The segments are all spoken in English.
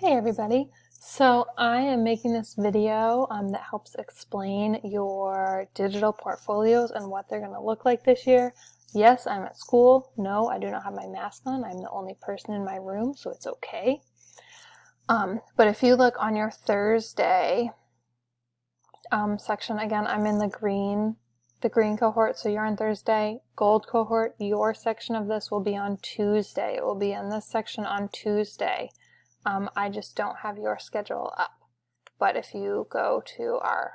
Hey everybody! So I am making this video that helps explain your digital portfolios and what they're going to look like this year. Yes, I'm at school. No, I do not have my mask on. I'm the only person in my room, so it's okay. But if you look on your Thursday section, again, I'm in the green cohort, so you're on Thursday. Gold cohort, your section of this will be on Tuesday. It will be in this section on Tuesday. I just don't have your schedule up. But if you go to our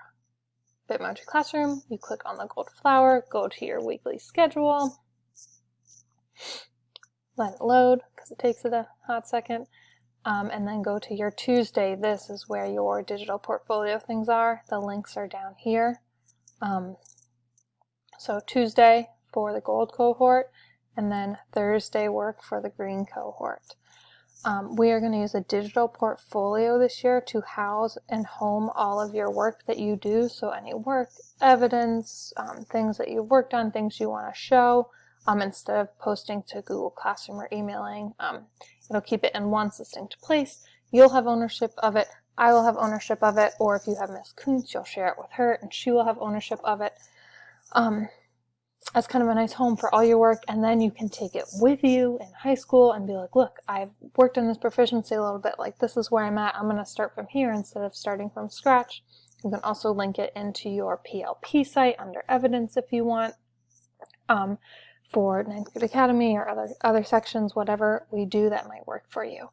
Bitmoji Classroom, you click on the gold flower, go to your weekly schedule, let it load because it takes a hot second, and then go to your Tuesday. This is where your digital portfolio things are. The links are down here. So Tuesday for the gold cohort, and then Thursday work for the green cohort. We are going to use a digital portfolio this year to house and home all of your work that you do. So any work, evidence, things that you've worked on, things you want to show, instead of posting to Google Classroom or emailing, it'll keep it in one distinct place. You'll have ownership of it. I will have ownership of it. Or if you have Miss Kuntz, you'll share it with her and she will have ownership of it. As kind of a nice home for all your work, and then you can take it with you in high school and be like, look, I've worked on this proficiency a little bit, like this is where I'm at, I'm going to start from here instead of starting from scratch. You can also link it into your PLP site under evidence if you want, for Ninth Grade Academy or other sections, whatever we do that might work for you.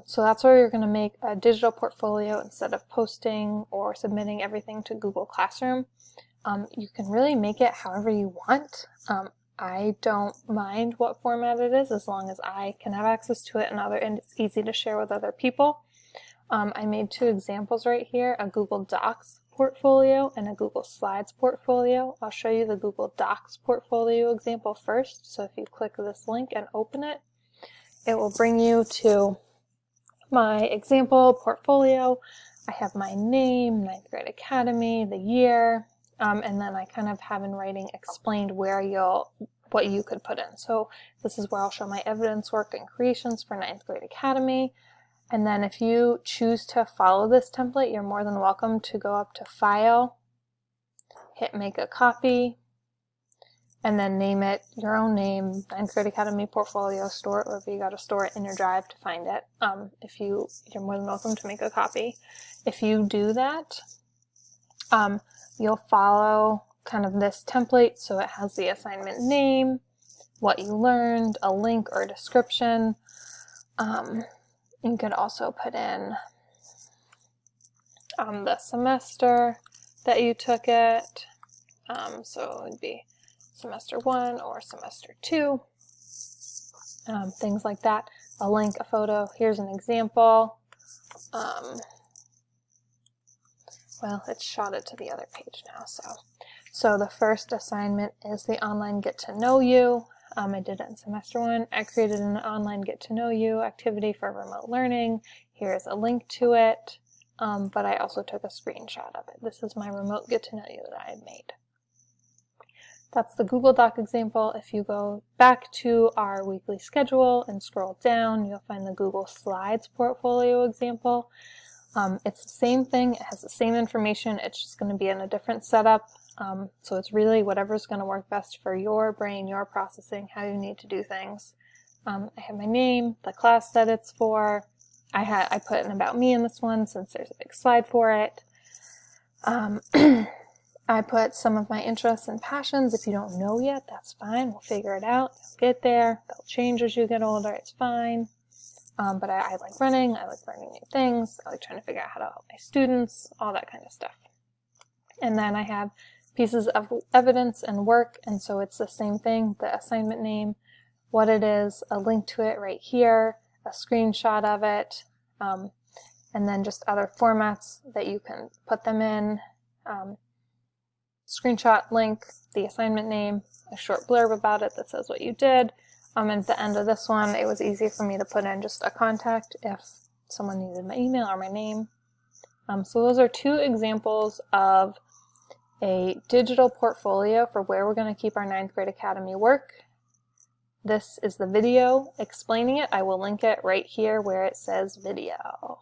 So that's where you're going to make a digital portfolio instead of posting or submitting everything to Google Classroom. You can really make it however you want. I don't mind what format it is as long as I can have access to it and it's easy to share with other people. I made two examples right here, a Google Docs portfolio and a Google Slides portfolio. I'll show you the Google Docs portfolio example first. So if you click this link and open it, it will bring you to my example portfolio. I have my name, Ninth Grade Academy, the year, and then I kind of have in writing explained what you could put in. So this is where I'll show my evidence work and creations for Ninth Grade Academy. And then if you choose to follow this template, you're more than welcome to go up to File, hit Make a Copy, and then name it your own name, Ninth Grade Academy Portfolio, store it wherever you got to store it in your drive to find it. You're more than welcome to make a copy. If you do that, you'll follow kind of this template, so it has the assignment name, what you learned, a link or a description. You could also put in the semester that you took it, so it would be semester 1 or semester 2, things like that. A link, a photo, here's an example. Well, it's shot it to the other page now. So the first assignment is the online Get to Know You. I did it in semester 1. I created an online Get to Know You activity for remote learning. Here's a link to it, but I also took a screenshot of it. This is my remote Get to Know You that I had made. That's the Google Doc example. If you go back to our weekly schedule and scroll down, you'll find the Google Slides portfolio example. It's the same thing, it has the same information, it's just going to be in a different setup. So it's really whatever's going to work best for your brain, your processing, how you need to do things. I have my name, the class that it's for. I put an About Me in this one since there's a big slide for it. I put some of my interests and passions. If you don't know yet, that's fine. We'll figure it out. You'll get there. They'll change as you get older. It's fine. But I like running. I like learning new things. I like trying to figure out how to help my students, all that kind of stuff. And then I have pieces of evidence and work. And so it's the same thing, the assignment name, what it is, a link to it right here, a screenshot of it, and then just other formats that you can put them in. Screenshot, link, the assignment name, a short blurb about it that says what you did. And at the end of this one, it was easy for me to put in just a contact if someone needed my email or my name. So those are two examples of a digital portfolio for where we're going to keep our Ninth Grade Academy work. This is the video explaining it. I will link it right here where it says video.